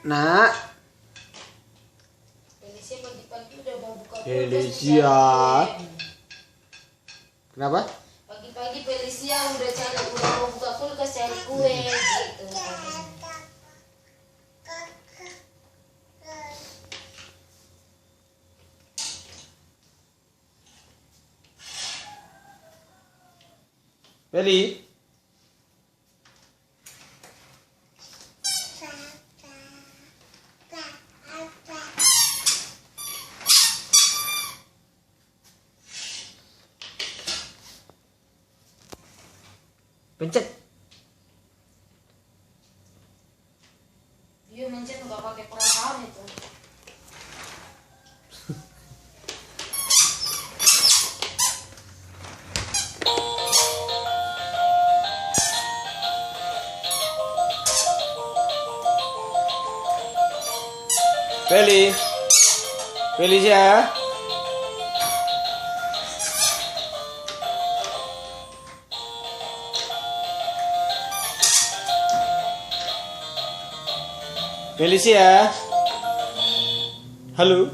Nak. Felicia pagi-pagi udah mau buka kulkas. Felicia. Kenapa? Pagi-pagi Felicia udah mau buka kulkas cari kue gitu. Feli. Pencet. Dia mencet nggak pakai perasaan itu. Feli. Felicia. Felicia. Halo.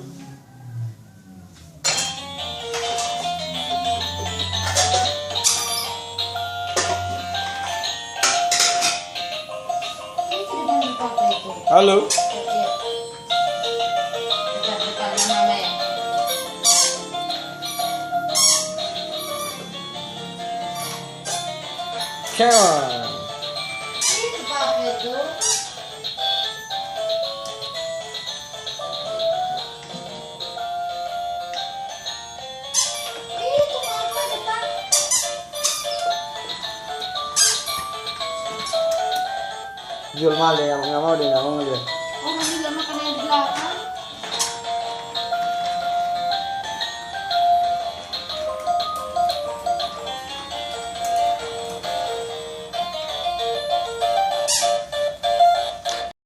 Halo. Karen. Itu apa itu? Itu apa depan? Jual mal deh, nggak mau dia. Oh, masih nggak makan yang di belakang.